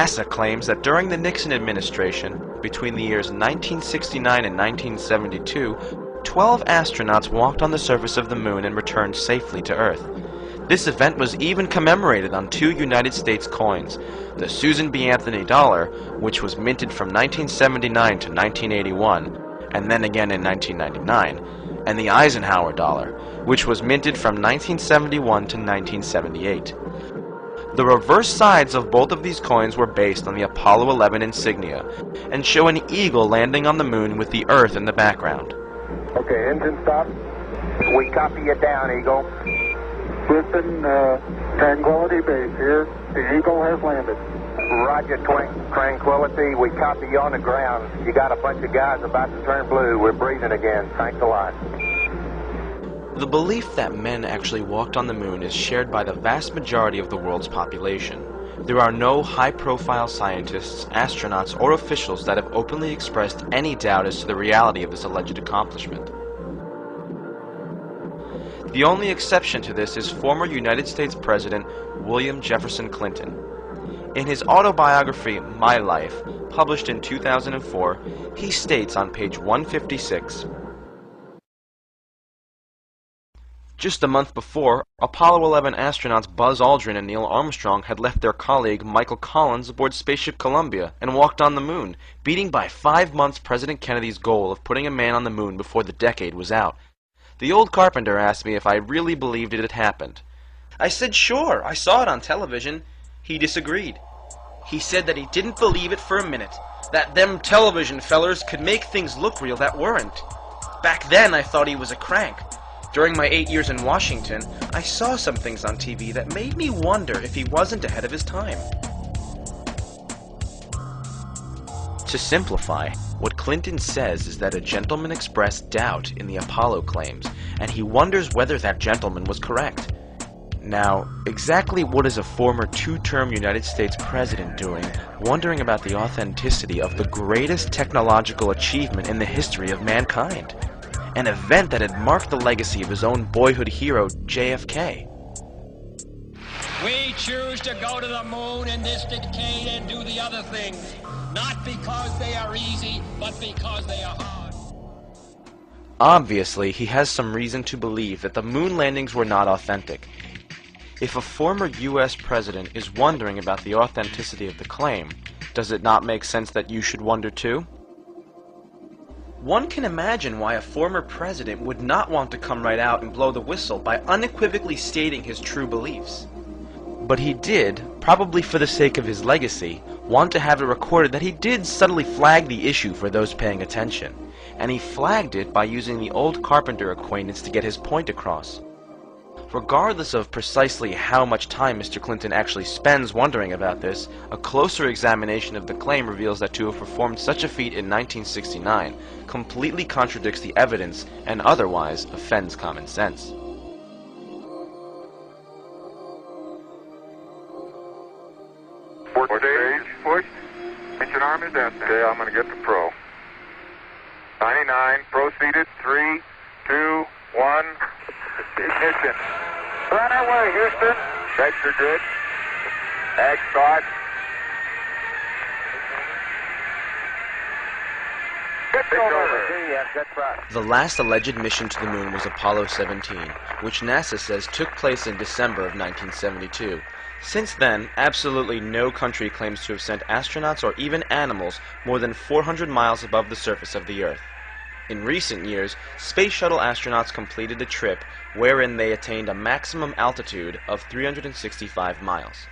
NASA claims that during the Nixon administration, between the years 1969 and 1972, 12 astronauts walked on the surface of the moon and returned safely to Earth. This event was even commemorated on 2 United States coins, the Susan B. Anthony dollar, which was minted from 1979 to 1981, and then again in 1999, and the Eisenhower dollar, which was minted from 1971 to 1978. The reverse sides of both of these coins were based on the Apollo 11 insignia, and show an eagle landing on the moon with the Earth in the background. Okay, engine stop. We copy you down, Eagle. Listen, Tranquility Base here. The Eagle has landed. Roger, Tranquility. We copy you on the ground. You got a bunch of guys about to turn blue. We're breathing again. Thanks a lot. The belief that men actually walked on the moon is shared by the vast majority of the world's population. There are no high-profile scientists, astronauts, or officials that have openly expressed any doubt as to the reality of this alleged accomplishment. The only exception to this is former United States President William Jefferson Clinton. In his autobiography, My Life, published in 2004, he states on page 156, "Just a month before, Apollo 11 astronauts Buzz Aldrin and Neil Armstrong had left their colleague Michael Collins aboard Spaceship Columbia and walked on the moon, beating by 5 months President Kennedy's goal of putting a man on the moon before the decade was out. The old carpenter asked me if I really believed it had happened. I said sure, I saw it on television. He disagreed. He said that he didn't believe it for a minute, that them television fellers could make things look real that weren't. Back then I thought he was a crank. During my 8 years in Washington, I saw some things on TV that made me wonder if he wasn't ahead of his time." To simplify, what Clinton says is that a gentleman expressed doubt in the Apollo claims, and he wonders whether that gentleman was correct. Now, exactly what is a former 2-term United States president doing, wondering about the authenticity of the greatest technological achievement in the history of mankind? An event that had marked the legacy of his own boyhood hero, JFK. We choose to go to the moon in this decade and do the other things, not because they are easy, but because they are hard. Obviously, he has some reason to believe that the moon landings were not authentic. If a former U.S. president is wondering about the authenticity of the claim, does it not make sense that you should wonder too? One can imagine why a former president would not want to come right out and blow the whistle by unequivocally stating his true beliefs. But he did, probably for the sake of his legacy, want to have it recorded that he did subtly flag the issue for those paying attention, and he flagged it by using the old carpenter acquaintance to get his point across. Regardless of precisely how much time Mr. Clinton actually spends wondering about this, a closer examination of the claim reveals that to have performed such a feat in 1969 completely contradicts the evidence and otherwise offends common sense. Stage pushed. Engine arm is out. Okay, I'm going to get the pro. 99, proceeded. 3, 2, 1. Ignition. Run away, Houston. Vector grid. Ag start. It's over. Yes, that's right. The last alleged mission to the moon was Apollo 17, which NASA says took place in December of 1972. Since then, absolutely no country claims to have sent astronauts or even animals more than 400 miles above the surface of the Earth. In recent years, space shuttle astronauts completed a trip wherein they attained a maximum altitude of 365 miles.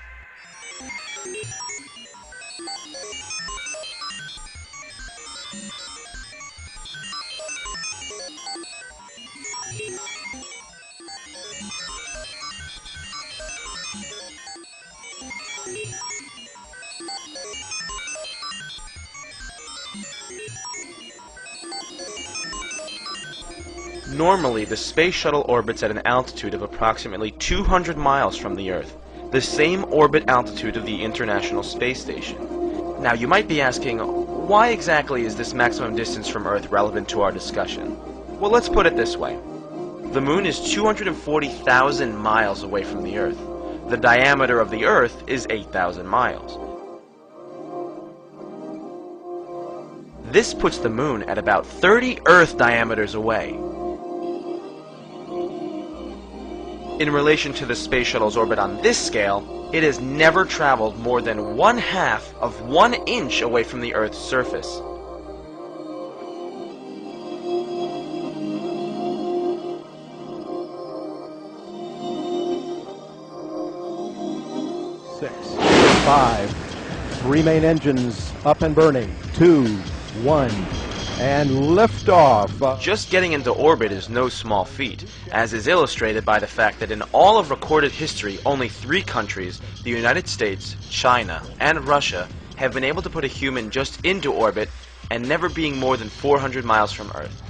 Normally, the space shuttle orbits at an altitude of approximately 200 miles from the Earth, the same orbit altitude of the International Space Station. Now, you might be asking, why exactly is this maximum distance from Earth relevant to our discussion? Well, let's put it this way. The Moon is 240,000 miles away from the Earth. The diameter of the Earth is 8,000 miles. This puts the moon at about 30 Earth diameters away. In relation to the space shuttle's orbit on this scale, it has never traveled more than 1/2 of 1 inch away from the Earth's surface. Six, 5, 3 main engines up and burning, 2, 1, and liftoff. Just getting into orbit is no small feat, as is illustrated by the fact that in all of recorded history, only 3 countries, the United States, China, and Russia, have been able to put a human just into orbit and never being more than 400 miles from Earth.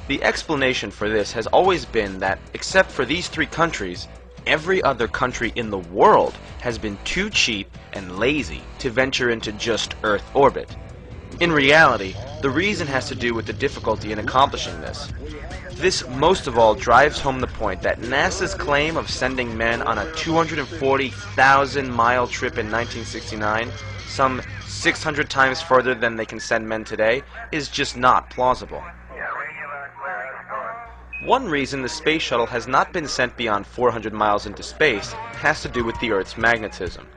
The explanation for this has always been that, except for these 3 countries, every other country in the world has been too cheap and lazy to venture into just Earth orbit. In reality, the reason has to do with the difficulty in accomplishing this. This most of all drives home the point that NASA's claim of sending men on a 240,000-mile trip in 1969, some 600 times further than they can send men today, is just not plausible. One reason the space shuttle has not been sent beyond 400 miles into space has to do with the Earth's magnetism.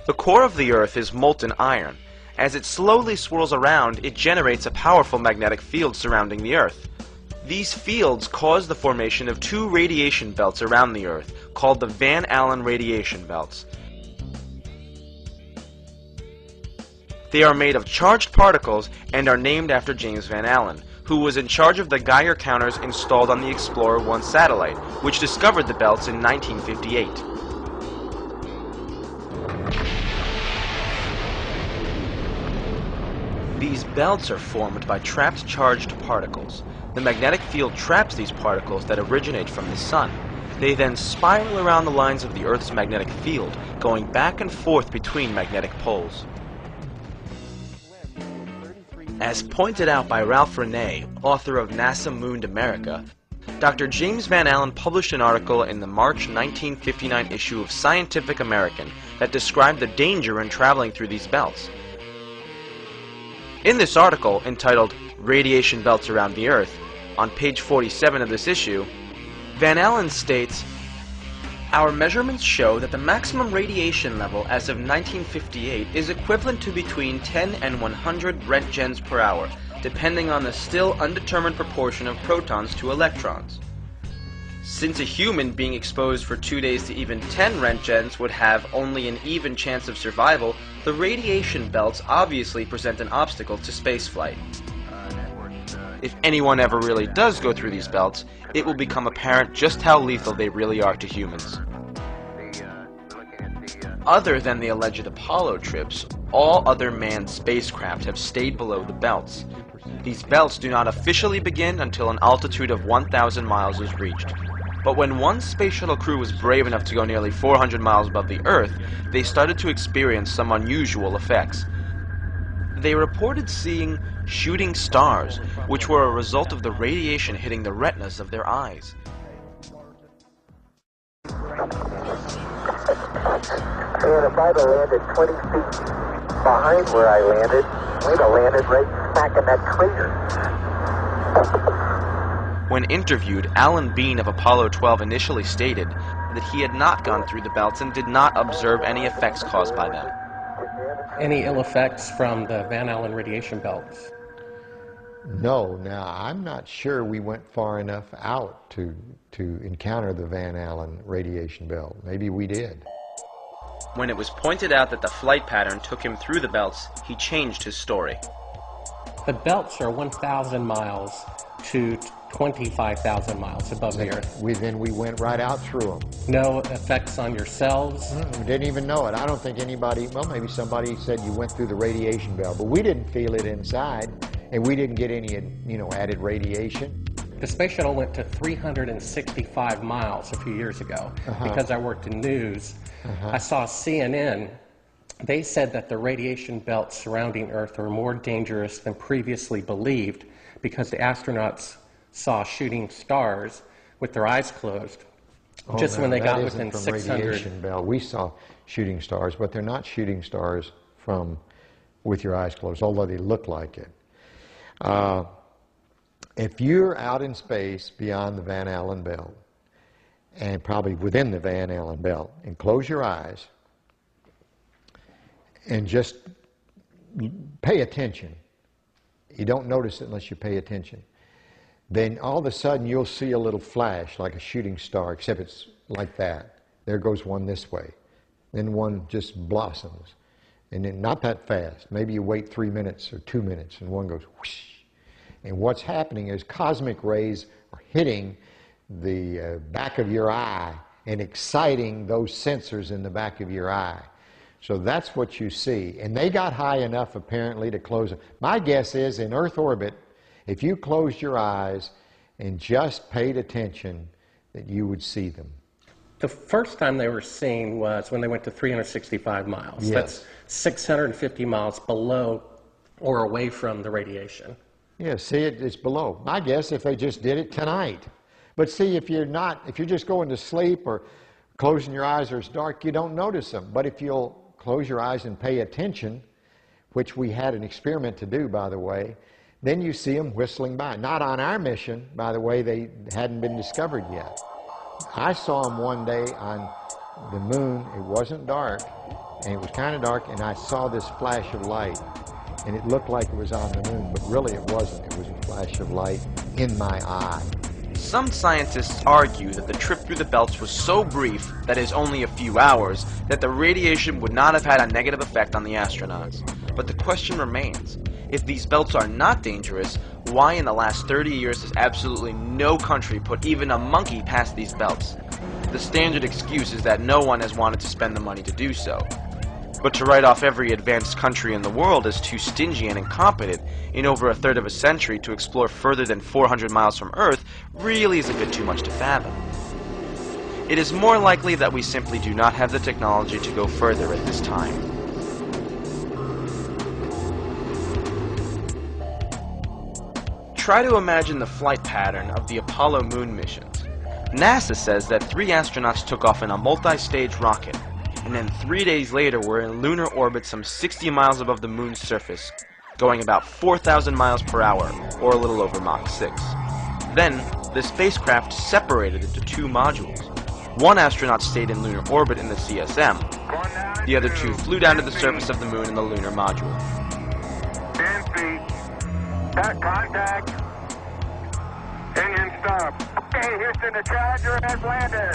The core of the Earth is molten iron. As it slowly swirls around, it generates a powerful magnetic field surrounding the Earth. These fields cause the formation of 2 radiation belts around the Earth, called the Van Allen radiation belts. They are made of charged particles and are named after James Van Allen, who was in charge of the Geiger counters installed on the Explorer 1 satellite, which discovered the belts in 1958. These belts are formed by trapped charged particles. The magnetic field traps these particles that originate from the Sun. They then spiral around the lines of the Earth's magnetic field, going back and forth between magnetic poles. As pointed out by Ralph Renee, author of NASA Mooned America, Dr. James Van Allen published an article in the March 1959 issue of Scientific American that described the danger in traveling through these belts. In this article, entitled Radiation Belts Around the Earth, on page 47 of this issue, Van Allen states, "Our measurements show that the maximum radiation level as of 1958 is equivalent to between 10 and 100 Roentgens per hour, depending on the still undetermined proportion of protons to electrons. Since a human being exposed for 2 days to even 10 Roentgens would have only an even chance of survival, the radiation belts obviously present an obstacle to spaceflight. If anyone ever really does go through these belts, it will become apparent just how lethal they really are to humans." Other than the alleged Apollo trips, all other manned spacecraft have stayed below the belts. These belts do not officially begin until an altitude of 1,000 miles is reached. But when one space shuttle crew was brave enough to go nearly 400 miles above the Earth, they started to experience some unusual effects. They reported seeing shooting stars, which were a result of the radiation hitting the retinas of their eyes. And if I'd have landed 20 feet behind where I landed, we'd have landed right smack in that crater. When interviewed, Alan Bean of Apollo 12 initially stated that he had not gone through the belts and did not observe any effects caused by them. Any ill effects from the Van Allen radiation belts? No. Now, I'm not sure we went far enough out to encounter the Van Allen radiation belt. Maybe we did. When it was pointed out that the flight pattern took him through the belts, he changed his story. The belts are 1,000 miles to 25,000 miles above the Earth. Then we went right out through them. No effects on your cells? We didn't even know it. I don't think anybody, well, maybe somebody said you went through the radiation belt, but we didn't feel it inside, and we didn't get any, added radiation. The space shuttle went to 365 miles a few years ago. Because I worked in news. I saw CNN. They said that the radiation belts surrounding Earth are more dangerous than previously believed because the astronauts saw shooting stars with their eyes closed when they got within 600. Radiation belt. We saw shooting stars, but they're not shooting stars from with your eyes closed, although they look like it. If you're out in space beyond the Van Allen belt, and probably within the Van Allen belt, and close your eyes and just pay attention. You don't notice it unless you pay attention. Then all of a sudden you'll see a little flash like a shooting star, except it's like that. There goes one this way. Then one just blossoms. And then not that fast. Maybe you wait 3 minutes or 2 minutes and one goes whoosh. And what's happening is cosmic rays are hitting the back of your eye and exciting those sensors in the back of your eye. So that's what you see. And they got high enough apparently to close them. My guess is in Earth orbit, if you closed your eyes and just paid attention, that you would see them. The first time they were seen was when they went to 365 miles. Yes. That's 650 miles below or away from the radiation. Yeah, see, it's below. My guess if they just did it tonight. But see, if you're just going to sleep or closing your eyes or it's dark, you don't notice them. But if you'll close your eyes and pay attention, which we had an experiment to do, by the way, then you see them whistling by. Not on our mission, by the way, they hadn't been discovered yet. I saw them one day on the moon. It wasn't dark, and it was kind of dark, and I saw this flash of light, and it looked like it was on the moon, but really it wasn't. It was a flash of light in my eye. Some scientists argue that the trip through the belts was so brief, that is only a few hours, that the radiation would not have had a negative effect on the astronauts. But the question remains, if these belts are not dangerous, why in the last 30 years has absolutely no country put even a monkey past these belts? The standard excuse is that no one has wanted to spend the money to do so. But to write off every advanced country in the world as too stingy and incompetent in over a third of a century to explore further than 400 miles from Earth really is a bit too much to fathom. It is more likely that we simply do not have the technology to go further at this time. Try to imagine the flight pattern of the Apollo moon missions. NASA says that 3 astronauts took off in a multi-stage rocket, and then 3 days later were in lunar orbit some 60 miles above the moon's surface, going about 4,000 miles per hour, or a little over Mach 6. Then, the spacecraft separated into 2 modules. One astronaut stayed in lunar orbit in the CSM. The other 2 flew down to the surface of the moon in the lunar module. 10 feet. Contact. Engine stop. Okay, Houston, the Challenger has landed.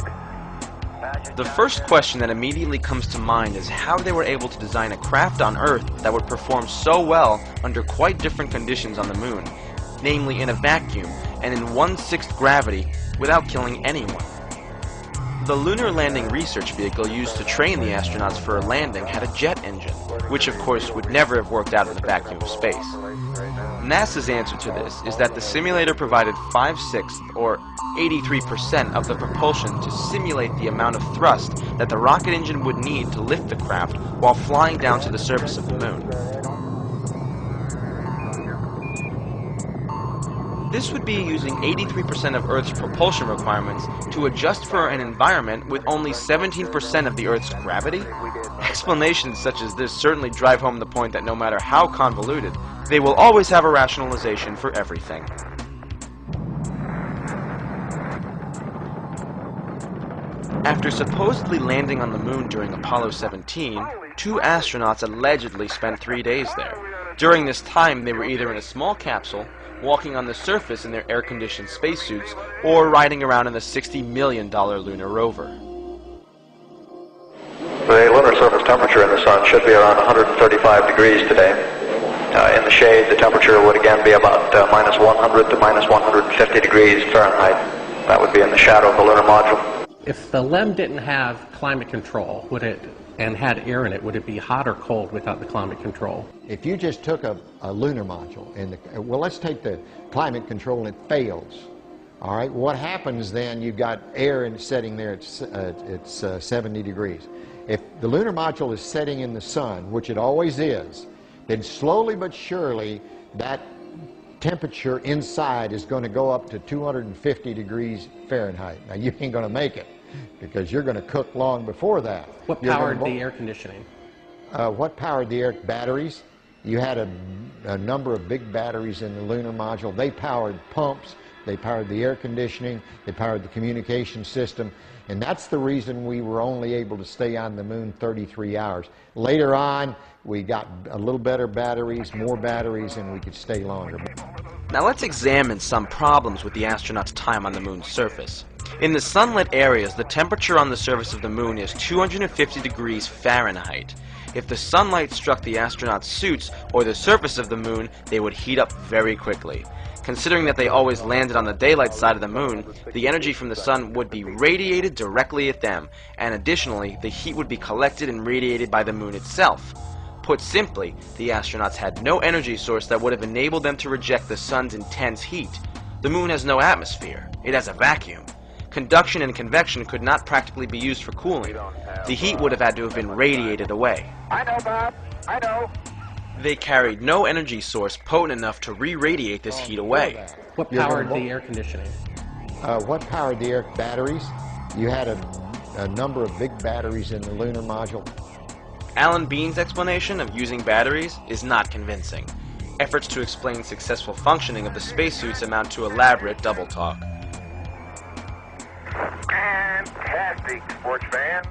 The first question that immediately comes to mind is how they were able to design a craft on Earth that would perform so well under quite different conditions on the moon, namely in a vacuum and in 1/6 gravity without killing anyone. The Lunar Landing Research Vehicle used to train the astronauts for a landing had a jet engine, which of course would never have worked out in the vacuum of space. NASA's answer to this is that the simulator provided 5/6 or 83% of the propulsion to simulate the amount of thrust that the rocket engine would need to lift the craft while flying down to the surface of the moon. This would be using 83% of Earth's propulsion requirements to adjust for an environment with only 17% of the Earth's gravity? Explanations such as this certainly drive home the point that no matter how convoluted, they will always have a rationalization for everything. After supposedly landing on the moon during Apollo 17, 2 astronauts allegedly spent 3 days there. During this time, they were either in a small capsule, walking on the surface in their air-conditioned spacesuits, or riding around in the $60 million lunar rover. The lunar surface temperature in the sun should be around 135 degrees today. In the shade, the temperature would again be about minus 100 to minus 150 degrees Fahrenheit. That would be in the shadow of the lunar module. If the LEM didn't have climate control, and had air in it, would it be hot or cold without the climate control? If you just took a lunar module, and well, let's take the climate control and it fails. All right, what happens then? You've got air and setting there, it's 70 degrees. If the lunar module is setting in the sun, which it always is, then slowly but surely that temperature inside is going to go up to 250 degrees Fahrenheit. Now you ain't going to make it, because you're going to cook long before that. What powered the air conditioning? What powered the air? Batteries. You had a number of big batteries in the lunar module. They powered pumps, they powered the air conditioning, they powered the communication system, and that's the reason we were only able to stay on the moon 33 hours. Later on, we got a little better batteries, more batteries, and we could stay longer. Now let's examine some problems with the astronauts' time on the moon's surface. In the sunlit areas, the temperature on the surface of the moon is 250 degrees Fahrenheit. If the sunlight struck the astronauts' suits or the surface of the moon, they would heat up very quickly. Considering that they always landed on the daylight side of the moon, the energy from the sun would be radiated directly at them, and additionally, the heat would be collected and radiated by the moon itself. Put simply, the astronauts had no energy source that would have enabled them to reject the sun's intense heat. The moon has no atmosphere. It has a vacuum. Conduction and convection could not practically be used for cooling. The heat would have had to have been radiated away. I know, Bob. I know. They carried no energy source potent enough to re-radiate this heat away. What powered the air conditioning? What powered the air batteries? You had a number of big batteries in the lunar module. Alan Bean's explanation of using batteries is not convincing. Efforts to explain successful functioning of the spacesuits amount to elaborate double talk. Fantastic, sports fans.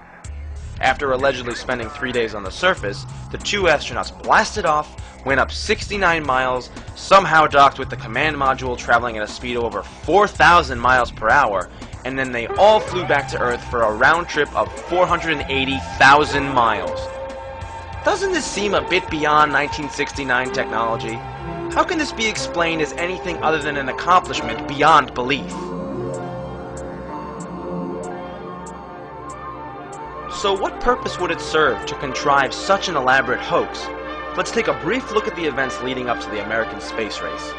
After allegedly spending 3 days on the surface, the two astronauts blasted off, went up 69 miles, somehow docked with the command module traveling at a speed of over 4,000 miles per hour, and then they all flew back to Earth for a round trip of 480,000 miles. Doesn't this seem a bit beyond 1969 technology? How can this be explained as anything other than an accomplishment beyond belief? So what purpose would it serve to contrive such an elaborate hoax? Let's take a brief look at the events leading up to the American space race.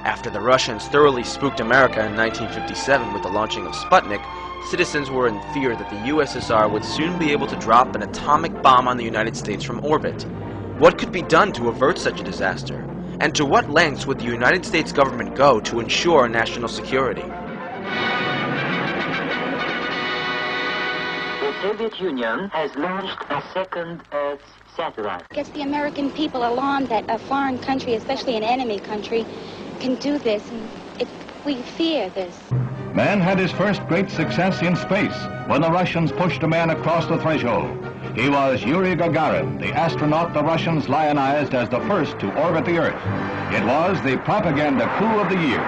After the Russians thoroughly spooked America in 1957 with the launching of Sputnik, citizens were in fear that the USSR would soon be able to drop an atomic bomb on the United States from orbit. What could be done to avert such a disaster? And to what lengths would the United States government go to ensure national security? The Soviet Union has launched a second Earth satellite. Gets the American people alarmed that a foreign country, especially an enemy country, can do this, and we fear this. Man had his first great success in space when the Russians pushed a man across the threshold. He was Yuri Gagarin, the astronaut the Russians lionized as the first to orbit the Earth. It was the propaganda coup of the year.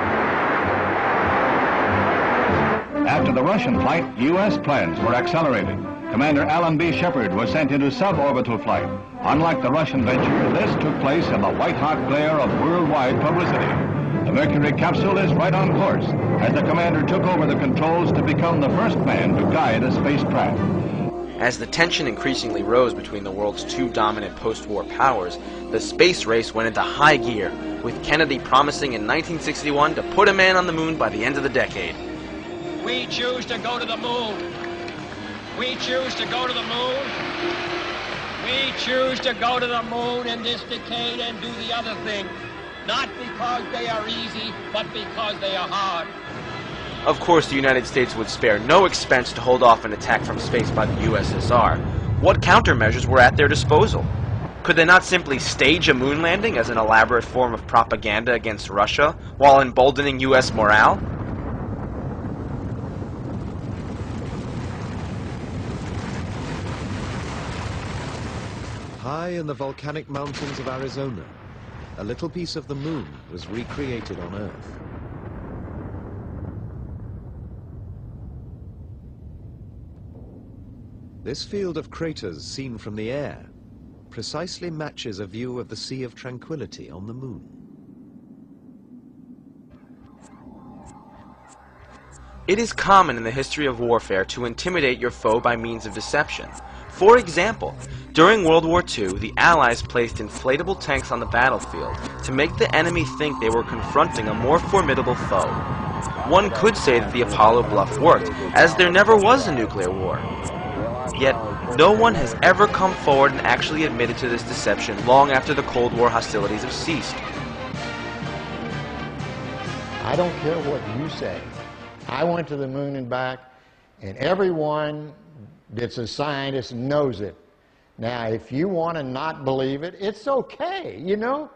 After the Russian flight, U.S. plans were accelerated. Commander Alan B. Shepard was sent into suborbital flight. Unlike the Russian venture, this took place in the white-hot glare of worldwide publicity. The Mercury capsule is right on course as the commander took over the controls to become the first man to guide a spacecraft. As the tension increasingly rose between the world's two dominant post-war powers, the space race went into high gear, with Kennedy promising in 1961 to put a man on the moon by the end of the decade. We choose to go to the moon. We choose to go to the moon. We choose to go to the moon in this decade and do the other thing. Not because they are easy, but because they are hard. Of course, the United States would spare no expense to hold off an attack from space by the USSR. What countermeasures were at their disposal? Could they not simply stage a moon landing as an elaborate form of propaganda against Russia, while emboldening U.S. morale? High in the volcanic mountains of Arizona, a little piece of the moon was recreated on Earth. This field of craters seen from the air precisely matches a view of the Sea of Tranquility on the moon. It is common in the history of warfare to intimidate your foe by means of deception. For example, during World War II, the Allies placed inflatable tanks on the battlefield to make the enemy think they were confronting a more formidable foe. One could say that the Apollo bluff worked, as there never was a nuclear war. Yet, no one has ever come forward and actually admitted to this deception long after the Cold War hostilities have ceased. I don't care what you say. I went to the moon and back, and everyone that's a scientist knows it. Now, if you want to not believe it, it's okay, you know?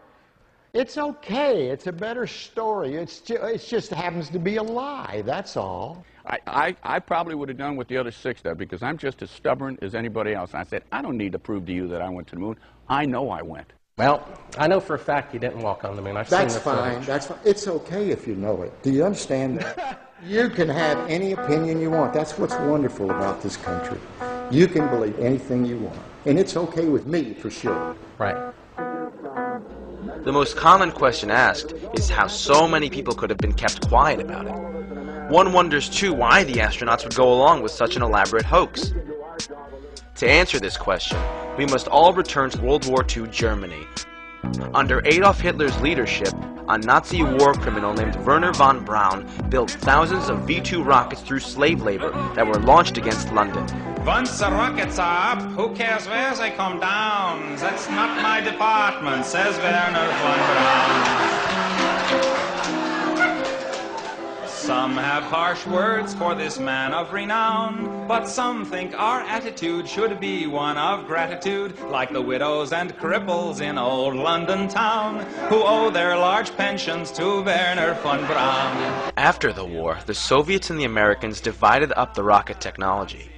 It's okay. It's a better story. It just happens to be a lie, that's all. I probably would have done what the other 6 did, because I'm just as stubborn as anybody else. I said, I don't need to prove to you that I went to the moon. I know I went. Well, I know for a fact you didn't walk on the moon. I've seen the footage. That's fine. It's okay if you know it. Do you understand that? You can have any opinion you want. That's what's wonderful about this country. You can believe anything you want. And it's okay with me, for sure. Right. The most common question asked is how so many people could have been kept quiet about it. One wonders, too, why the astronauts would go along with such an elaborate hoax. To answer this question, we must all return to World War II Germany. Under Adolf Hitler's leadership, a Nazi war criminal named Werner von Braun built thousands of V-2 rockets through slave labor that were launched against London. Once the rockets are up, who cares where they come down? That's not my department, says Werner von Braun. Some have harsh words for this man of renown, but some think our attitude should be one of gratitude, like the widows and cripples in old London town, who owe their large pensions to Werner von Braun. After the war, the Soviets and the Americans divided up the rocket technology.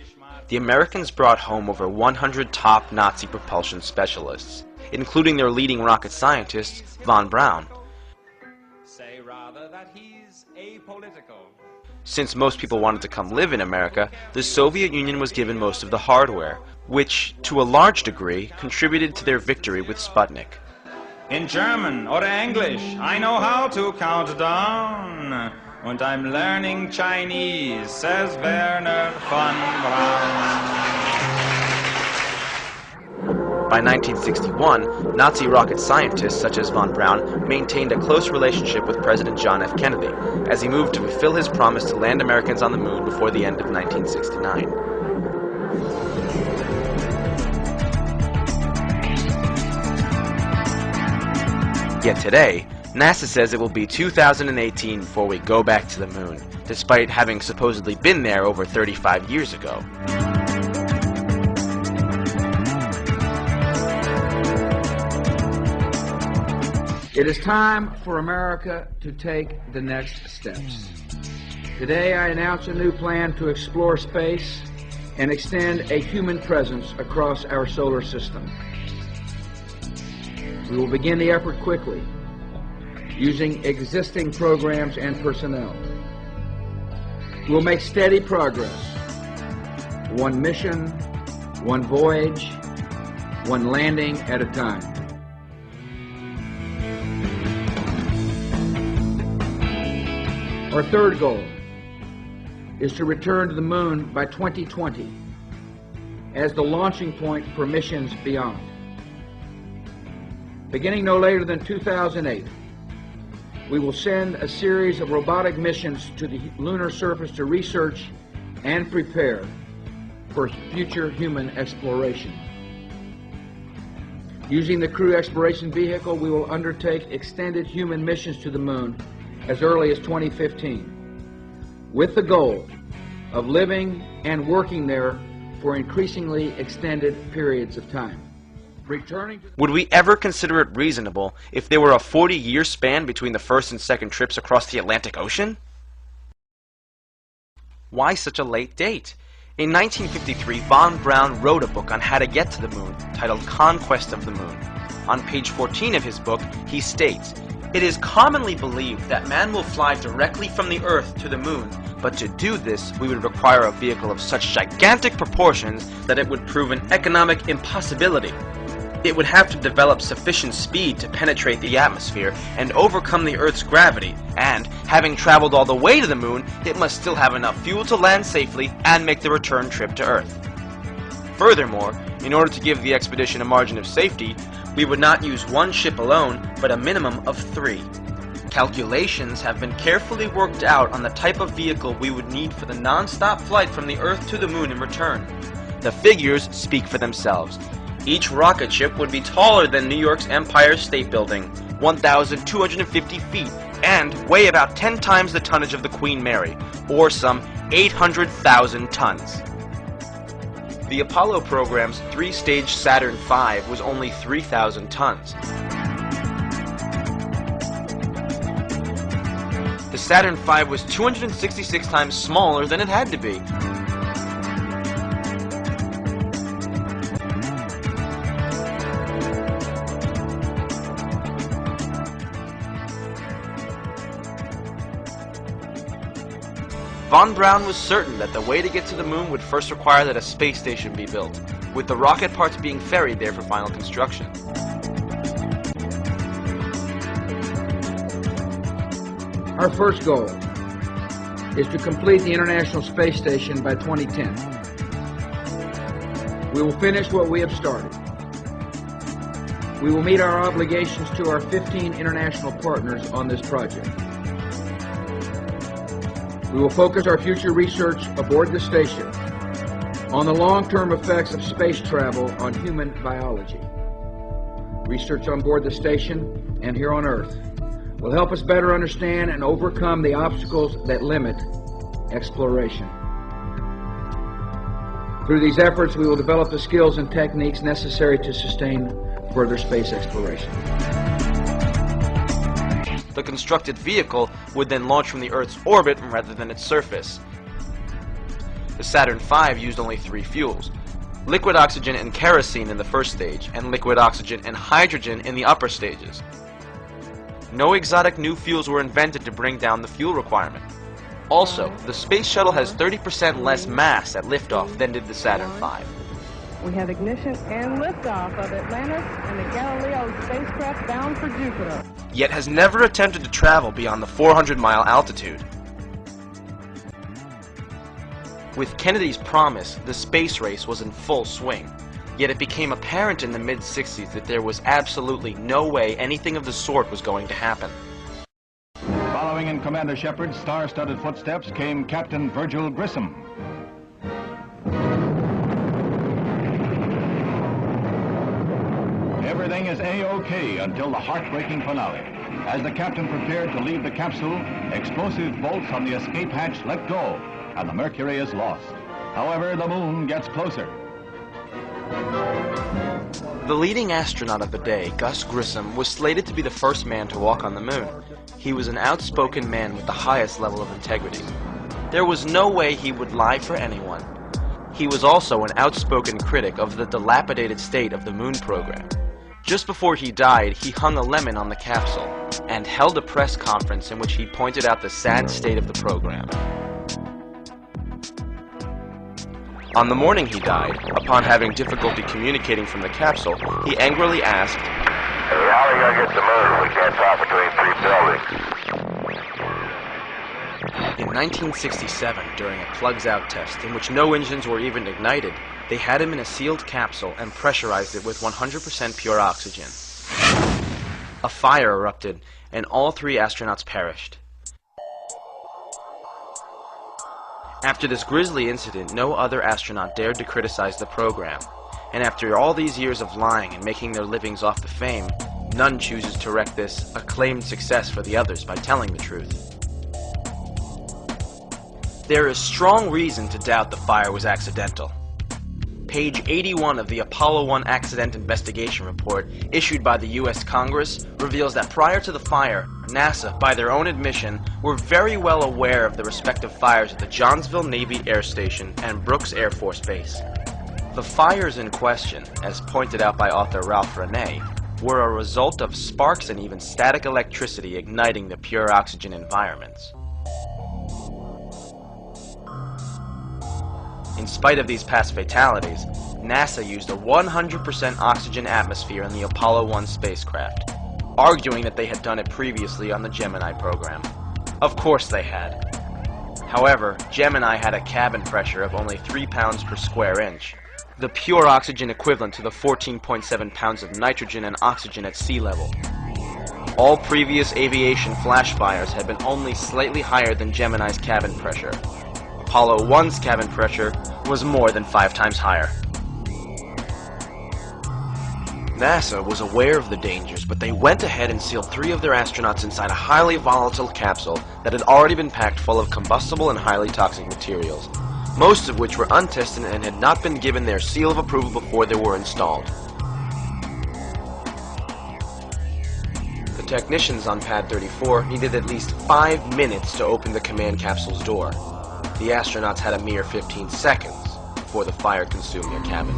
The Americans brought home over 100 top Nazi propulsion specialists, including their leading rocket scientist, von Braun. Say rather that he's apolitical. Since most people wanted to come live in America, the Soviet Union was given most of the hardware, which, to a large degree, contributed to their victory with Sputnik. In German or English, I know how to count down. And I'm learning Chinese, says Werner von Braun. By 1961, Nazi rocket scientists such as von Braun maintained a close relationship with President John F. Kennedy as he moved to fulfill his promise to land Americans on the moon before the end of 1969. Yet today, NASA says it will be 2018 before we go back to the moon, despite having supposedly been there over 35 years ago. It is time for America to take the next steps. Today I announce a new plan to explore space and extend a human presence across our solar system. We will begin the effort quickly, using existing programs and personnel. We'll make steady progress. One mission, one voyage, one landing at a time. Our third goal is to return to the moon by 2020 as the launching point for missions beyond. Beginning no later than 2008, we will send a series of robotic missions to the lunar surface to research and prepare for future human exploration. Using the Crew Exploration Vehicle, we will undertake extended human missions to the moon as early as 2015, with the goal of living and working there for increasingly extended periods of time. Would we ever consider it reasonable if there were a 40-year span between the first and second trips across the Atlantic Ocean? Why such a late date? In 1953, von Braun wrote a book on how to get to the moon, titled Conquest of the Moon. On page 14 of his book, he states, "It is commonly believed that man will fly directly from the Earth to the moon, but to do this, we would require a vehicle of such gigantic proportions that it would prove an economic impossibility. It would have to develop sufficient speed to penetrate the atmosphere and overcome the Earth's gravity, and, having traveled all the way to the moon, it must still have enough fuel to land safely and make the return trip to Earth. Furthermore, in order to give the expedition a margin of safety, we would not use one ship alone, but a minimum of 3. Calculations have been carefully worked out on the type of vehicle we would need for the non-stop flight from the Earth to the moon in return. The figures speak for themselves. Each rocket ship would be taller than New York's Empire State Building, 1,250 feet, and weigh about 10 times the tonnage of the Queen Mary, or some 800,000 tons. The Apollo program's three-stage Saturn V was only 3,000 tons. The Saturn V was 266 times smaller than it had to be. Von Braun was certain that the way to get to the moon would first require that a space station be built, with the rocket parts being ferried there for final construction. Our first goal is to complete the International Space Station by 2010. We will finish what we have started. We will meet our obligations to our 15 international partners on this project. We will focus our future research aboard the station on the long-term effects of space travel on human biology. Research on board the station and here on Earth will help us better understand and overcome the obstacles that limit exploration. Through these efforts, we will develop the skills and techniques necessary to sustain further space exploration. The constructed vehicle would then launch from the Earth's orbit rather than its surface. The Saturn V used only 3 fuels: liquid oxygen and kerosene in the first stage, and liquid oxygen and hydrogen in the upper stages. No exotic new fuels were invented to bring down the fuel requirement. Also, the space shuttle has 30% less mass at liftoff than did the Saturn V. We have ignition and liftoff of Atlantis and the Galileo spacecraft bound for Jupiter. Yet has never attempted to travel beyond the 400-mile altitude. With Kennedy's promise, the space race was in full swing. Yet it became apparent in the mid-60s that there was absolutely no way anything of the sort was going to happen. Following in Commander Shepard's star-studded footsteps came Captain Virgil Grissom. Everything is A-OK until the heartbreaking finale. As the captain prepared to leave the capsule, explosive bolts on the escape hatch let go, and the Mercury is lost. However, the moon gets closer. The leading astronaut of the day, Gus Grissom, was slated to be the first man to walk on the moon. He was an outspoken man with the highest level of integrity. There was no way he would lie for anyone. He was also an outspoken critic of the dilapidated state of the moon program. Just before he died, he hung a lemon on the capsule and held a press conference in which he pointed out the sad state of the program. On the morning he died, upon having difficulty communicating from the capsule, he angrily asked, "Hey, how are you going to get the moon? We can't talk between 3 buildings." In 1967, during a plugs-out test in which no engines were even ignited, they had him in a sealed capsule and pressurized it with 100% pure oxygen. A fire erupted, and all 3 astronauts perished. After this grisly incident, no other astronaut dared to criticize the program. And after all these years of lying and making their livings off the fame, none chooses to wreck this acclaimed success for the others by telling the truth. There is strong reason to doubt the fire was accidental. Page 81 of the Apollo 1 Accident Investigation Report, issued by the U.S. Congress, reveals that prior to the fire, NASA, by their own admission, were very well aware of the respective fires at the Johnsville Navy Air Station and Brooks Air Force Base. The fires in question, as pointed out by author Ralph Renee, were a result of sparks and even static electricity igniting the pure oxygen environments. In spite of these past fatalities, NASA used a 100% oxygen atmosphere in the Apollo 1 spacecraft, arguing that they had done it previously on the Gemini program. Of course they had. However, Gemini had a cabin pressure of only 3 pounds per square inch, the pure oxygen equivalent to the 14.7 pounds of nitrogen and oxygen at sea level. All previous aviation flash fires had been only slightly higher than Gemini's cabin pressure. Apollo 1's cabin pressure was more than 5 times higher. NASA was aware of the dangers, but they went ahead and sealed 3 of their astronauts inside a highly volatile capsule that had already been packed full of combustible and highly toxic materials. most of which were untested and had not been given their seal of approval before they were installed. The technicians on Pad 34 needed at least 5 minutes to open the command capsule's door. The astronauts had a mere 15 seconds before the fire consumed their cabin.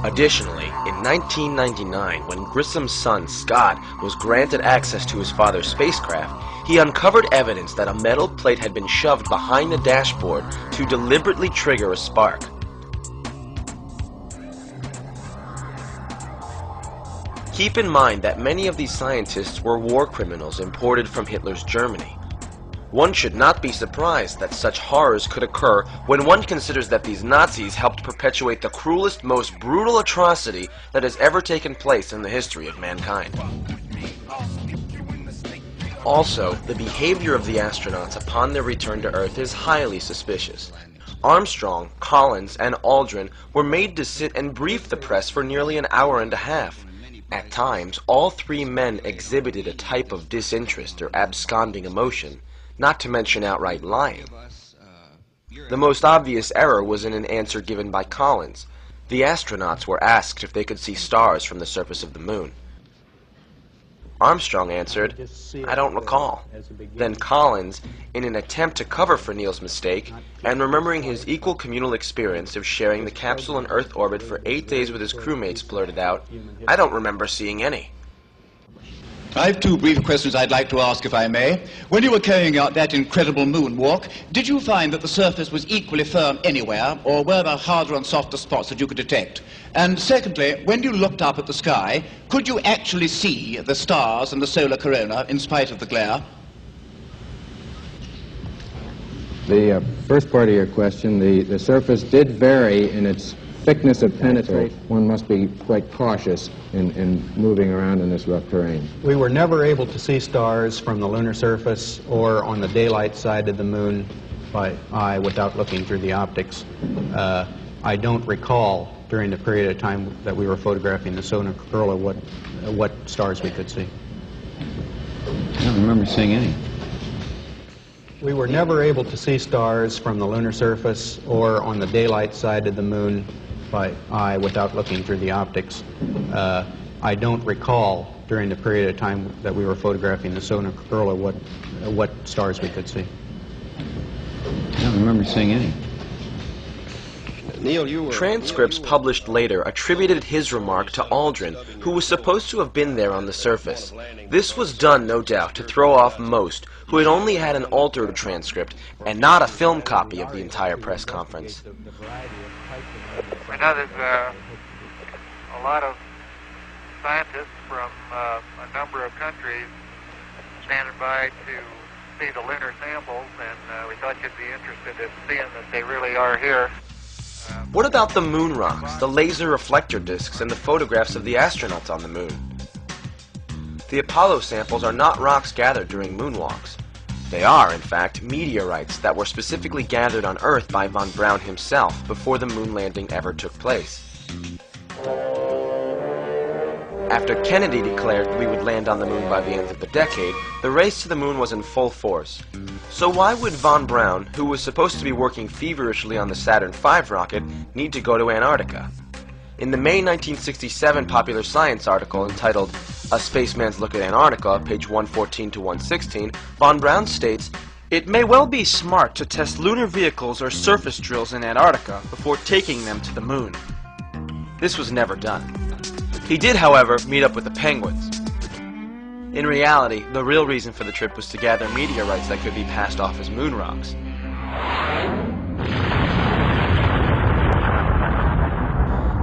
Additionally, in 1999, when Grissom's son, Scott, was granted access to his father's spacecraft, he uncovered evidence that a metal plate had been shoved behind the dashboard to deliberately trigger a spark. Keep in mind that many of these scientists were war criminals imported from Hitler's Germany. One should not be surprised that such horrors could occur when one considers that these Nazis helped perpetuate the cruelest, most brutal atrocity that has ever taken place in the history of mankind. Also, the behavior of the astronauts upon their return to Earth is highly suspicious. Armstrong, Collins, and Aldrin were made to sit and brief the press for nearly an hour and a half. At times, all three men exhibited a type of disinterest or absconding emotion, not to mention outright lying. The most obvious error was in an answer given by Collins. The astronauts were asked if they could see stars from the surface of the moon. Armstrong answered, "I don't recall." Then Collins, in an attempt to cover for Neil's mistake, and remembering his equal communal experience of sharing the capsule in Earth orbit for 8 days with his crewmates, blurted out, "I don't remember seeing any." I have 2 brief questions I'd like to ask, if I may. When you were carrying out that incredible moonwalk, did you find that the surface was equally firm anywhere, or were there harder and softer spots that you could detect? And secondly, when you looked up at the sky, could you actually see the stars and the solar corona in spite of the glare? The first part of your question, the surface did vary in its thickness of penetrate. One must be quite cautious in moving around in this rough terrain. We were never able to see stars from the lunar surface or on the daylight side of the moon by eye without looking through the optics. I don't recall during the period of time that we were photographing the solar corona what stars we could see. I don't remember seeing any. We were never able to see stars from the lunar surface or on the daylight side of the moon by eye without looking through the optics. I don't recall during the period of time that we were photographing the solar corona what stars we could see. I don't remember seeing any. Transcripts published later attributed his remark to Aldrin, who was supposed to have been there on the surface. This was done, no doubt, to throw off most, who had only had an altered transcript and not a film copy of the entire press conference. I know there's a lot of scientists from a number of countries standing by to see the lunar samples, and we thought you'd be interested in seeing that they really are here. What about the moon rocks, the laser reflector discs, and the photographs of the astronauts on the moon? The Apollo samples are not rocks gathered during moonwalks. They are, in fact, meteorites that were specifically gathered on Earth by von Braun himself before the moon landing ever took place. After Kennedy declared we would land on the moon by the end of the decade, the race to the moon was in full force. So why would von Braun, who was supposed to be working feverishly on the Saturn V rocket, need to go to Antarctica? In the May 1967 Popular Science article entitled A Spaceman's Look at Antarctica, page 114 to 116, von Braun states, "It may well be smart to test lunar vehicles or surface drills in Antarctica before taking them to the moon." This was never done. He did, however, meet up with the Penguins. In reality, the real reason for the trip was to gather meteorites that could be passed off as moon rocks.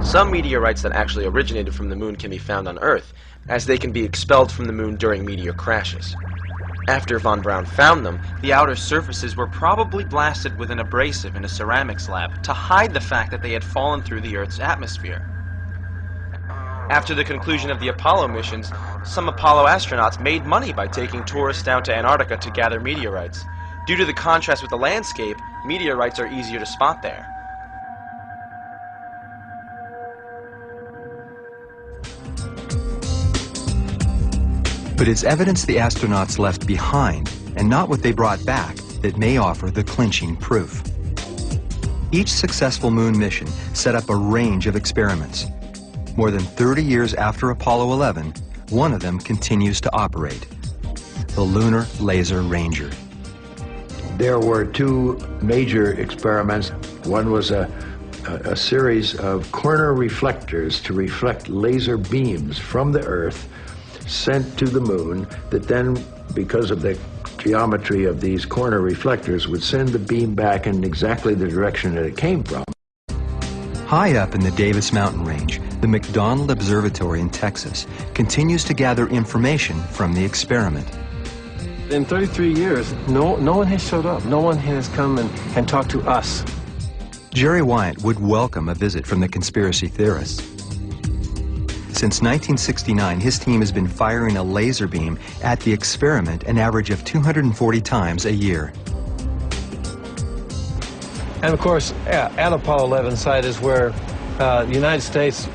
Some meteorites that actually originated from the moon can be found on Earth, as they can be expelled from the moon during meteor crashes. After von Braun found them, the outer surfaces were probably blasted with an abrasive in a ceramics lab to hide the fact that they had fallen through the Earth's atmosphere. After the conclusion of the Apollo missions, some Apollo astronauts made money by taking tourists down to Antarctica to gather meteorites. Due to the contrast with the landscape, meteorites are easier to spot there. But it's evidence the astronauts left behind and not what they brought back, that may offer the clinching proof. Each successful moon mission set up a range of experiments. More than 30 years after Apollo 11, one of them continues to operate, the Lunar Laser Ranger. There were two major experiments. One was a series of corner reflectors to reflect laser beams from the Earth sent to the moon that then, because of the geometry of these corner reflectors, would send the beam back in exactly the direction that it came from. High up in the Davis Mountain Range, the McDonald Observatory in Texas continues to gather information from the experiment. In 33 years, no one has showed up. No one has come and talked to us. Jerry Wyatt would welcome a visit from the conspiracy theorists. Since 1969, his team has been firing a laser beam at the experiment an average of 240 times a year. And of course, at Apollo 11 site is where the United States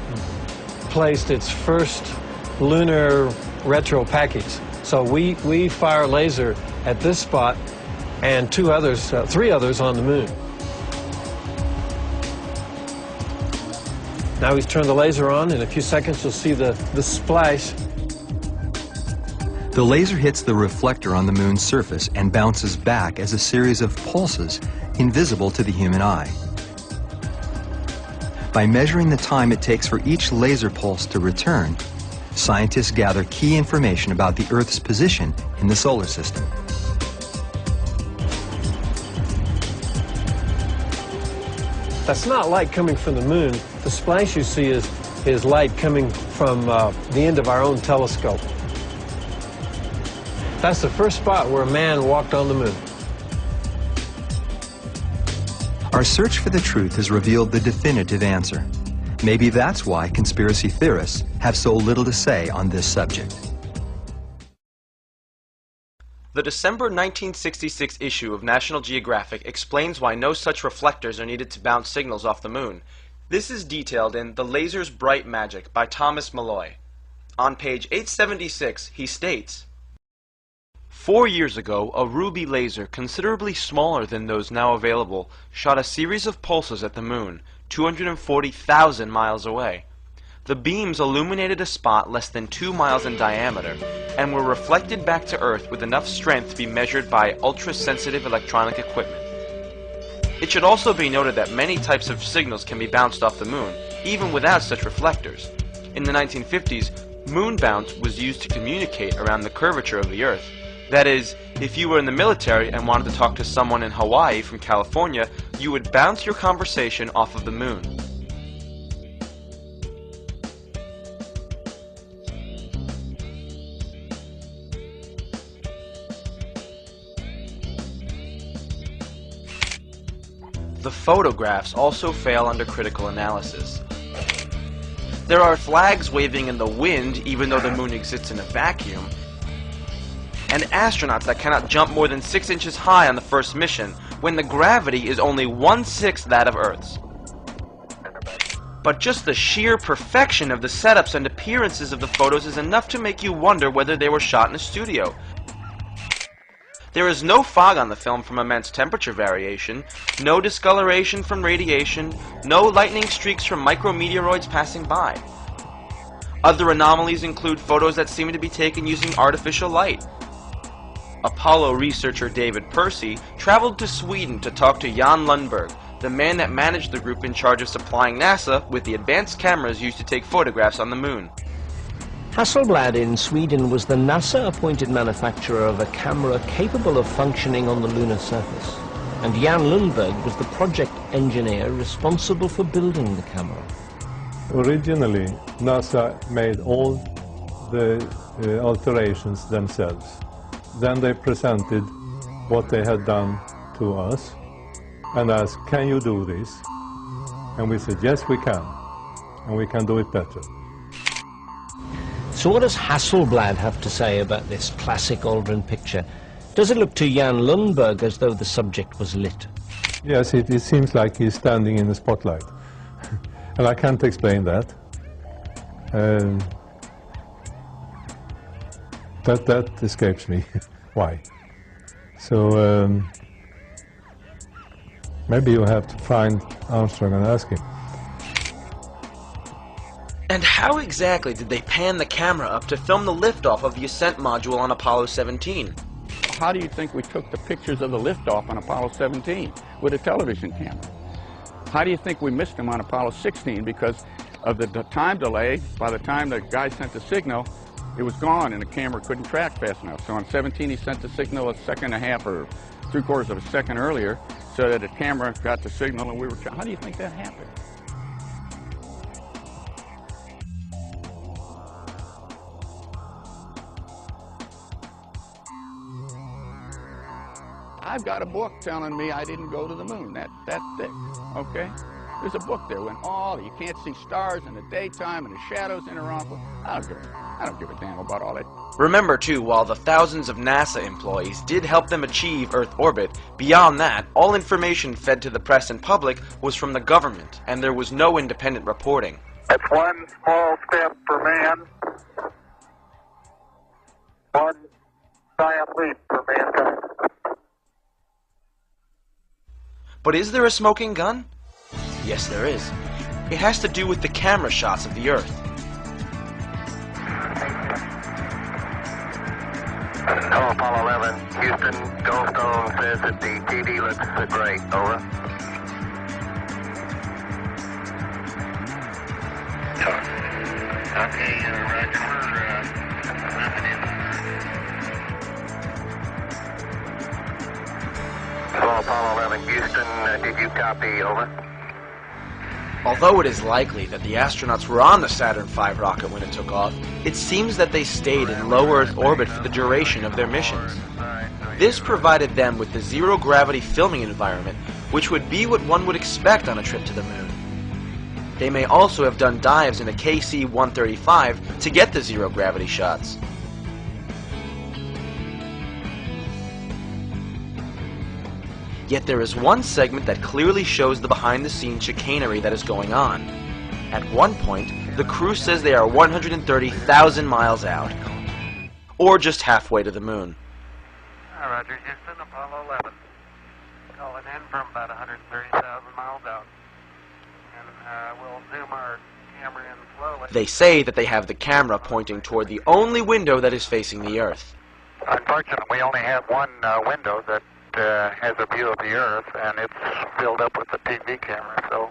placed its first lunar retro package. So we fire laser at this spot and three others on the moon. Now he's turned the laser on. In a few seconds, you'll see the splash. The laser hits the reflector on the moon's surface and bounces back as a series of pulses invisible to the human eye. By measuring the time it takes for each laser pulse to return, scientists gather key information about the Earth's position in the solar system. That's not light coming from the moon. The splash you see is light coming from the end of our own telescope. That's the first spot where a man walked on the moon. Our search for the truth has revealed the definitive answer. Maybe that's why conspiracy theorists have so little to say on this subject. The December 1966 issue of National Geographic explains why no such reflectors are needed to bounce signals off the moon. This is detailed in The Laser's Bright Magic by Thomas Malloy. On page 876, he states, 4 years ago, a ruby laser, considerably smaller than those now available, shot a series of pulses at the moon, 240,000 miles away. The beams illuminated a spot less than 2 miles in diameter and were reflected back to Earth with enough strength to be measured by ultra-sensitive electronic equipment. It should also be noted that many types of signals can be bounced off the moon, even without such reflectors. In the 1950s, moon bounce was used to communicate around the curvature of the Earth. That is, if you were in the military and wanted to talk to someone in Hawaii from California, you would bounce your conversation off of the moon. The photographs also fail under critical analysis. There are flags waving in the wind even though the moon exists in a vacuum, and astronauts that cannot jump more than 6 inches high on the first mission, when the gravity is only 1/6 that of Earth's. But just the sheer perfection of the setups and appearances of the photos is enough to make you wonder whether they were shot in a studio. There is no fog on the film from immense temperature variation, no discoloration from radiation, no lightning streaks from micrometeoroids passing by. Other anomalies include photos that seem to be taken using artificial light. Apollo researcher David Percy traveled to Sweden to talk to Jan Lundberg, the man that managed the group in charge of supplying NASA with the advanced cameras used to take photographs on the moon. Hasselblad in Sweden was the NASA-appointed manufacturer of a camera capable of functioning on the lunar surface, and Jan Lundberg was the project engineer responsible for building the camera. Originally, NASA made all the alterations themselves. Then they presented what they had done to us and asked, can you do this? And we said, yes, we can, and we can do it better. So what does Hasselblad have to say about this classic Aldrin picture? Does it look to Jan Lundberg as though the subject was lit? Yes, it seems like he's standing in the spotlight. And I can't explain that. That escapes me. Why? So maybe you have to find Armstrong and ask him. And how exactly did they pan the camera up to film the liftoff of the ascent module on Apollo 17? How do you think we took the pictures of the liftoff on Apollo 17 with a television camera? How do you think we missed them on Apollo 16 because of the time delay? By the time the guy sent the signal, it was gone and the camera couldn't track fast enough. So on 17 he sent the signal a second and a half or 3/4 of a second earlier so that the camera got the signal and we were... How do you think that happened? I've got a book telling me I didn't go to the moon. That thick, okay? There's a book there when you can't see stars in the daytime and the shadows interact. I don't give a damn about all that. Remember, too, while the thousands of NASA employees did help them achieve Earth orbit, beyond that, all information fed to the press and public was from the government, and there was no independent reporting. It's one small step for man, one giant leap for mankind. But is there a smoking gun? Yes, there is. It has to do with the camera shots of the Earth. Hello, Apollo 11. Houston, Goldstone says that the TV looks great. Over. Okay, Roger. Hello, Apollo 11. Houston, did you copy? Over. Although it is likely that the astronauts were on the Saturn V rocket when it took off, it seems that they stayed in low Earth orbit for the duration of their missions. This provided them with the zero-gravity filming environment, which would be what one would expect on a trip to the moon. They may also have done dives in a KC-135 to get the zero-gravity shots. Yet there is one segment that clearly shows the behind-the-scenes chicanery that is going on. At one point, the crew says they are 130,000 miles out, or just halfway to the moon. Roger, Houston, Apollo 11. Calling in from about 130,000 miles out. And we'll zoom our camera in slowly. They say that they have the camera pointing toward the only window that is facing the Earth. Unfortunately, we only have one window that has a view of the Earth, and it's filled up with the TV camera, so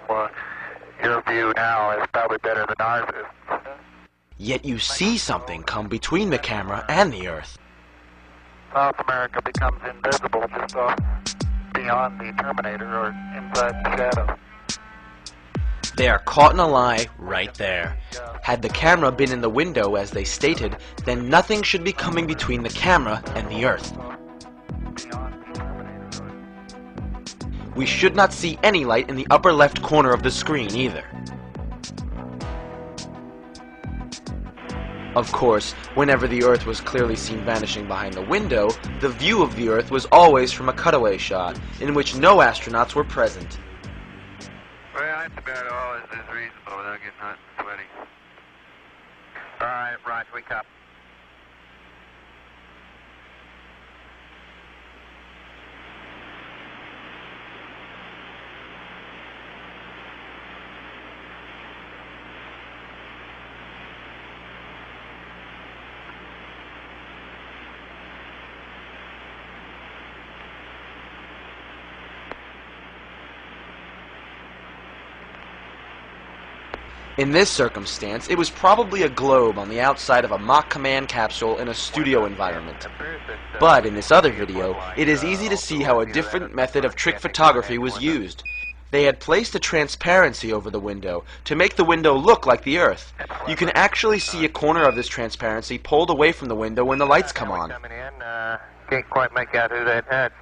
your view now is probably better than ours is. Yet you see something come between the camera and the Earth. South America becomes invisible just off beyond the Terminator or inside the shadow. They are caught in a lie right there. Had the camera been in the window as they stated, then nothing should be coming between the camera and the Earth. We should not see any light in the upper left corner of the screen either. Of course, whenever the Earth was clearly seen vanishing behind the window, the view of the Earth was always from a cutaway shot, in which no astronauts were present. Well, that's about all is reasonable without getting hot and sweaty. All right, Roger, we copy. In this circumstance, it was probably a globe on the outside of a mock command capsule in a studio environment. But in this other video, it is easy to see how a different method of trick photography was used. They had placed a transparency over the window to make the window look like the Earth. You can actually see a corner of this transparency pulled away from the window when the lights come on. Can't quite make out who that had.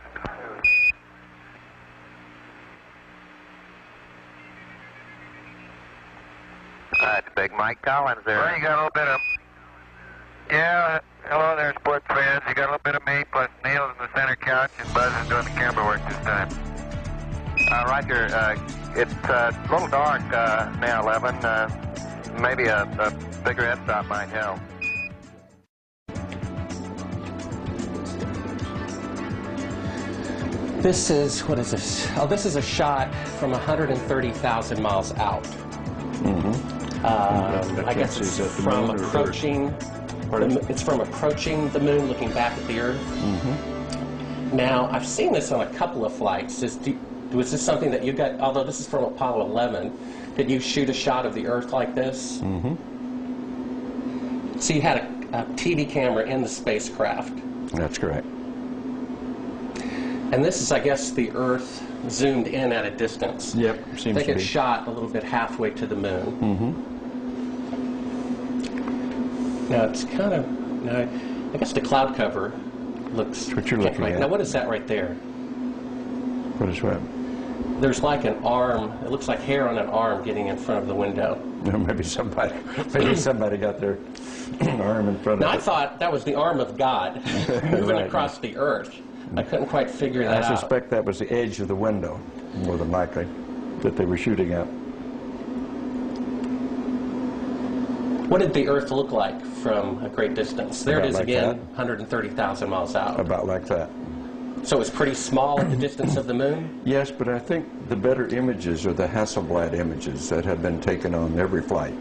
That's Big Mike Collins there. Well, you got a little bit of... Yeah, hello there, sports fans. You got a little bit of me, plus Neil's in the center couch, and Buzz is doing the camera work this time. Roger, it's a little dark now, 11. Maybe a bigger headstop might help. This is, what is this? Oh, this is a shot from 130,000 miles out. I guess it's from approaching. It's from approaching the moon, looking back at the Earth. Now, I've seen this on a couple of flights. Was this something that you got? Although this is from Apollo 11, did you shoot a shot of the Earth like this? So you had a TV camera in the spacecraft. That's correct. And this is, I guess, the Earth zoomed in at a distance. Yep, seems to be. I think it's shot a little bit halfway to the moon. Now it's kind of, now I guess the cloud cover looks. That's what you're looking at. Now what is that right there? What is what? There's like an arm. It looks like hair on an arm getting in front of the window. Maybe somebody got their arm in front of it. Now I thought that was the arm of God moving across the Earth. I couldn't quite figure that out. I suspect that was the edge of the window, more than likely, that they were shooting at. What did the Earth look like from a great distance? There it is again, 130,000 miles out. About like that. So it's pretty small at the distance of the moon? Yes, but I think the better images are the Hasselblad images that have been taken on every flight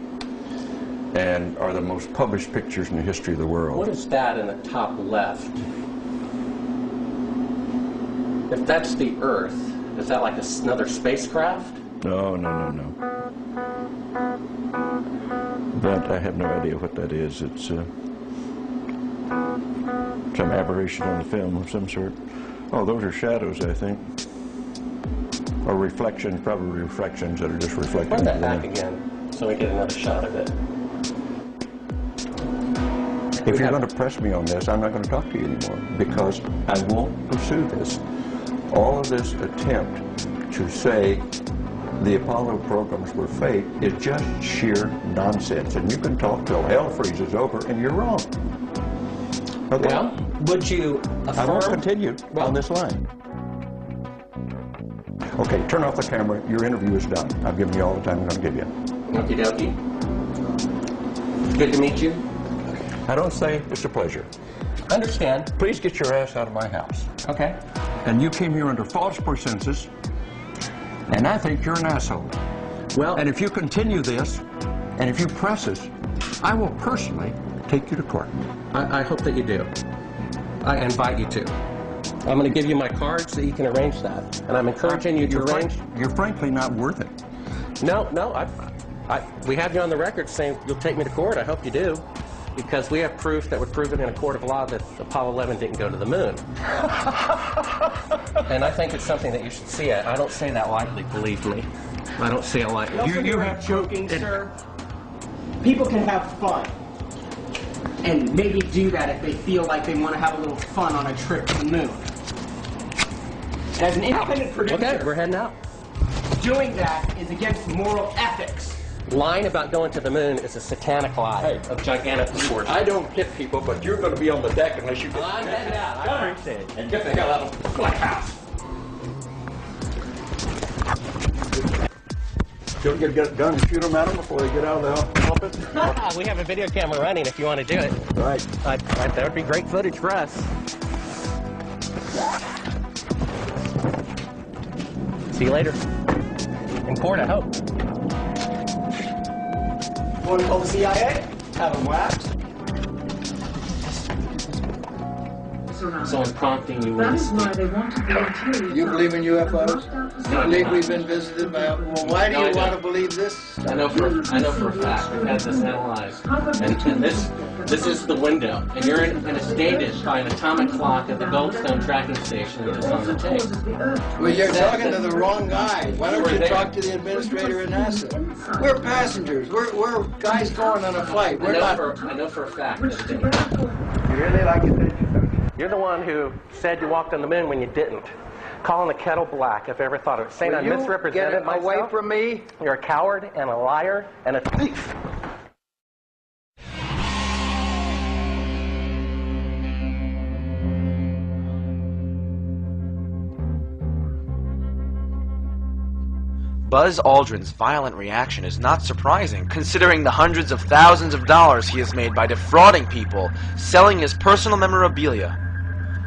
and are the most published pictures in the history of the world. What is that in the top left? If that's the Earth, is that like another spacecraft? No. That I have no idea what that is. It's some aberration on the film of some sort. Oh, those are shadows, I think. Or reflections, probably reflections that are just reflecting. Run that back again, so we get another shot of it. If you're going to press me on this, I'm not going to talk to you anymore, because I won't pursue this. All of this attempt to say the Apollo programs were fake is just sheer nonsense. And you can talk till hell freezes over, and you're wrong. Okay? Well, would you affirm? I won't continue on this line. Okay, turn off the camera. Your interview is done. I've given you all the time I'm going to give you. Okie dokie. Good to meet you. I don't say it's a pleasure. I understand. Please get your ass out of my house. Okay. And you came here under false pretenses, and I think you're an asshole. Well, and if you continue this, and if you press us, I will personally take you to court. I hope that you do. I invite you to. I'm going to give you my card so you can arrange that. And I'm encouraging you to arrange. You're frankly not worth it. No, we have you on the record saying you'll take me to court. I hope you do. Because we have proof that would prove it in a court of law that Apollo 11 didn't go to the moon. And I think it's something that you should see. I don't say that lightly, believe me. I don't say it lightly. You have joking, sir. People can have fun. And maybe do that if they feel like they want to have a little fun on a trip to the moon. As an independent producer, okay, we're heading out. Doing that is against moral ethics. Lying about going to the moon is a satanic lie of gigantic proportions. I don't hit people, but you're going to be on the deck unless you get... I'm heading out. I appreciate it. And get the hell out of the Black House. You'll get a gun and shoot them at them before they get out of the office? We have a video camera running if you want to do it. Right. That would be great footage for us. See you later. In court, I hope. Want to call the CIA? Have them waxed? Someone's prompting you. That is why they want to be interior. You believe in UFOs? You believe we've been visited by... Well, why do you want to believe this? I know for a fact. We've had this analyzed. And this is the window. And you're in it's dated by an atomic clock at the Goldstone tracking station that is on the tape. Well, you're talking to the wrong guy. Why don't you talk to the administrator at NASA? We're passengers. We're guys going on a flight. We're I know for a fact that You really like it? you're the one who said you walked on the moon when you didn't. Calling the kettle black, if I ever thought of it. Saying I misrepresented myself. Away from me. You're a coward and a liar and a thief. Buzz Aldrin's violent reaction is not surprising, considering the hundreds of thousands of dollars he has made by defrauding people, selling his personal memorabilia.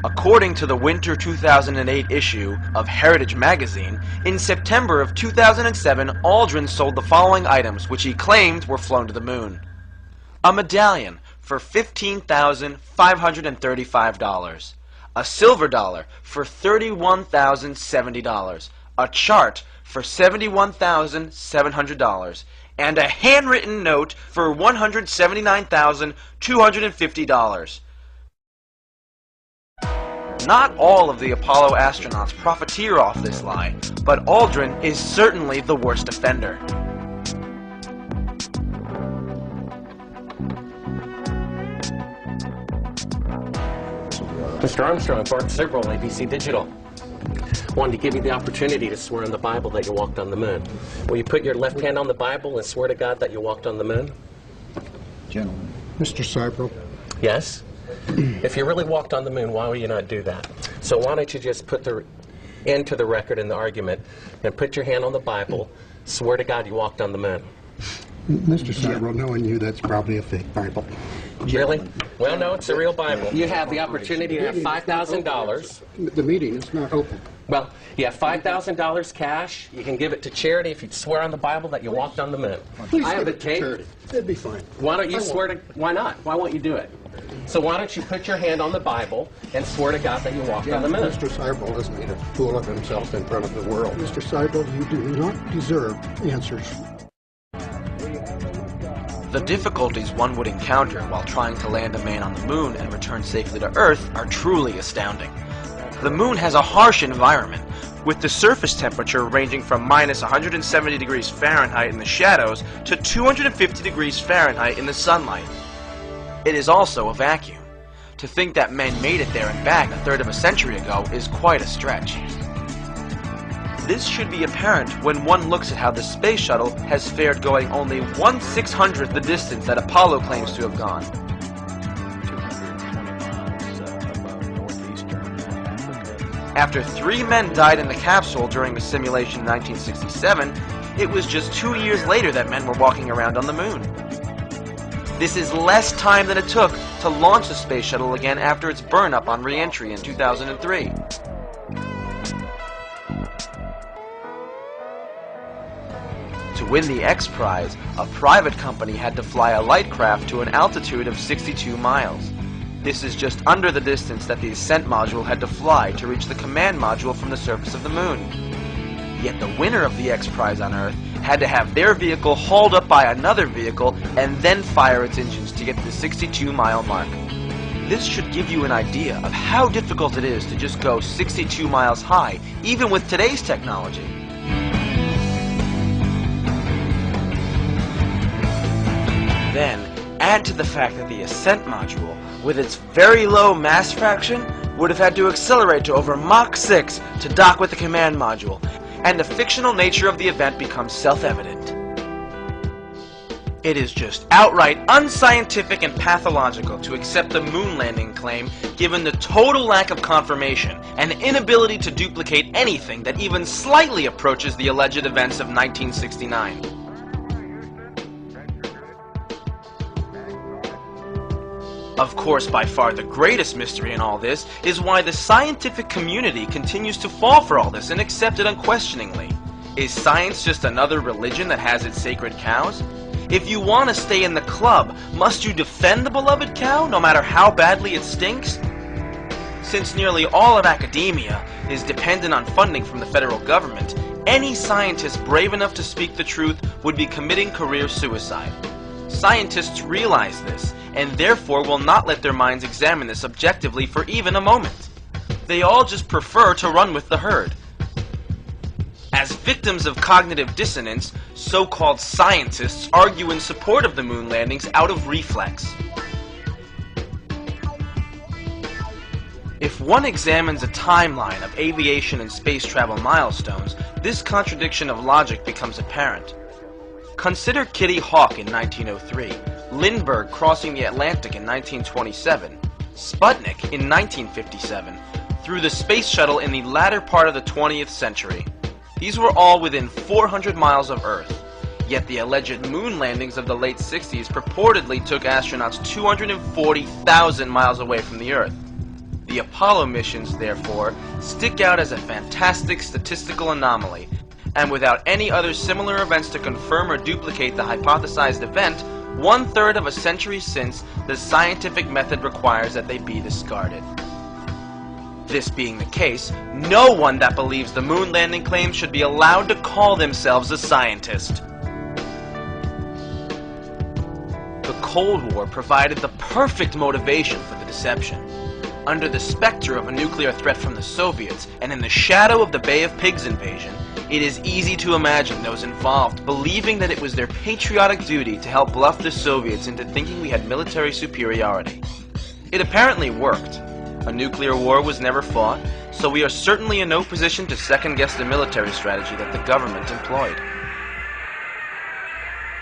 According to the winter 2008 issue of Heritage Magazine, in September of 2007, Aldrin sold the following items which he claimed were flown to the moon. A medallion for $15,535, a silver dollar for $31,070, a chart for $71,700, and a handwritten note for $179,250. Not all of the Apollo astronauts profiteer off this lie, but Aldrin is certainly the worst offender. Mr. Armstrong, Bart Sibrel, ABC Digital. Wanted to give you the opportunity to swear on the Bible that you walked on the moon. Will you put your left hand on the Bible and swear to God that you walked on the moon? Gentlemen. Mr. Sibrel. Yes? If you really walked on the moon, why would you not do that? So why don't you just put the end to the record in the argument and put your hand on the Bible, swear to God you walked on the moon. Mr. Sibrel, knowing you, that's probably a fake Bible. Really? Well, no, it's a real Bible. You have the opportunity to have $5,000. The meeting is not open. Well, you have $5,000 cash. You can give it to charity if you swear on the Bible that you walked on the moon. Please I have give the it to tape. charity. It'd be fine. Why don't you swear to... Why not? Why won't you do it? So why don't you put your hand on the Bible and swear to God that you walked on the moon? Mr. Sibrel has made a fool of himself in front of the world. Mr. Sibrel, you do not deserve answers. The difficulties one would encounter while trying to land a man on the moon and return safely to Earth are truly astounding. The moon has a harsh environment, with the surface temperature ranging from minus 170 degrees Fahrenheit in the shadows to 250 degrees Fahrenheit in the sunlight. It is also a vacuum. To think that men made it there and back a third of a century ago is quite a stretch. This should be apparent when one looks at how the space shuttle has fared going only 1/600th the distance that Apollo claims to have gone. 220 miles above northeastern Africa. After 3 men died in the capsule during the simulation in 1967, it was just 2 years later that men were walking around on the moon. This is less time than it took to launch the space shuttle again after its burn-up on re-entry in 2003. To win the X Prize, a private company had to fly a light craft to an altitude of 62 miles. This is just under the distance that the ascent module had to fly to reach the command module from the surface of the moon. Yet the winner of the X Prize on Earth had to have their vehicle hauled up by another vehicle and then fire its engines to get to the 62-mile mark. This should give you an idea of how difficult it is to just go 62 miles high, even with today's technology. Then, add to the fact that the ascent module, with its very low mass fraction, would have had to accelerate to over Mach 6 to dock with the command module, and the fictional nature of the event becomes self-evident. It is just outright unscientific and pathological to accept the moon landing claim given the total lack of confirmation and inability to duplicate anything that even slightly approaches the alleged events of 1969. Of course, by far the greatest mystery in all this is why the scientific community continues to fall for all this and accept it unquestioningly. Is science just another religion that has its sacred cows? If you want to stay in the club, must you defend the beloved cow no matter how badly it stinks? Since nearly all of academia is dependent on funding from the federal government, any scientist brave enough to speak the truth would be committing career suicide. Scientists realize this, and therefore will not let their minds examine this objectively for even a moment. They all just prefer to run with the herd. As victims of cognitive dissonance, so-called scientists argue in support of the moon landings out of reflex. If one examines a timeline of aviation and space travel milestones, this contradiction of logic becomes apparent. Consider Kitty Hawk in 1903, Lindbergh crossing the Atlantic in 1927, Sputnik in 1957, through the space shuttle in the latter part of the 20th century. These were all within 400 miles of Earth, yet the alleged moon landings of the late 60s purportedly took astronauts 240,000 miles away from the Earth. The Apollo missions, therefore, stick out as a fantastic statistical anomaly, and without any other similar events to confirm or duplicate the hypothesized event, 1/3 of a century since, the scientific method requires that they be discarded. This being the case, no one that believes the moon landing claims should be allowed to call themselves a scientist. The Cold War provided the perfect motivation for the deception. Under the specter of a nuclear threat from the Soviets, and in the shadow of the Bay of Pigs invasion, it is easy to imagine those involved believing that it was their patriotic duty to help bluff the Soviets into thinking we had military superiority. It apparently worked. A nuclear war was never fought, so we are certainly in no position to second-guess the military strategy that the government employed.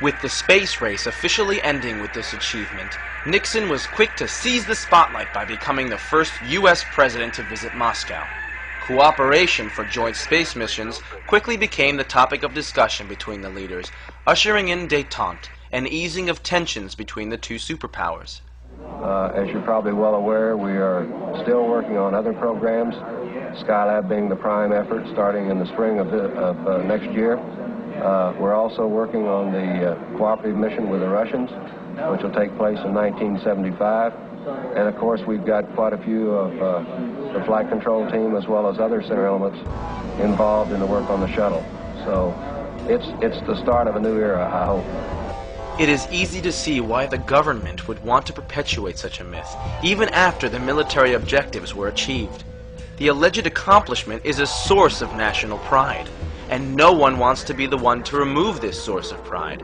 With the space race officially ending with this achievement, Nixon was quick to seize the spotlight by becoming the first U.S. president to visit Moscow. Cooperation for joint space missions quickly became the topic of discussion between the leaders, ushering in détente, an easing of tensions between the two superpowers. As you're probably well aware, we are still working on other programs, Skylab being the prime effort starting in the spring of next year. We're also working on the cooperative mission with the Russians, which will take place in 1975. And of course, we've got quite a few of the flight control team as well as other center elements involved in the work on the shuttle. So it's the start of a new era, I hope. It is easy to see why the government would want to perpetuate such a myth, even after the military objectives were achieved. The alleged accomplishment is a source of national pride, and no one wants to be the one to remove this source of pride.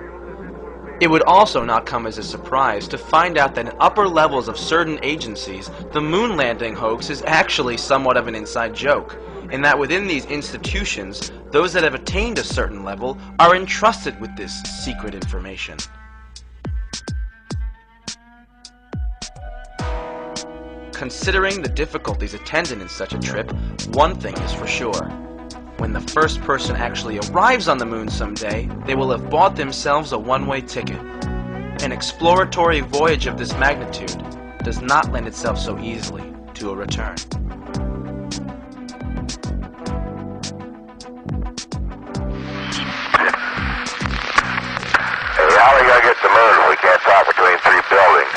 It would also not come as a surprise to find out that in upper levels of certain agencies, the moon landing hoax is actually somewhat of an inside joke, in that within these institutions, those that have attained a certain level are entrusted with this secret information. Considering the difficulties attendant in such a trip, one thing is for sure. When the first person actually arrives on the moon someday, they will have bought themselves a one-way ticket. An exploratory voyage of this magnitude does not lend itself so easily to a return. Hey, how are we going to get to the moon if we can't talk between three buildings?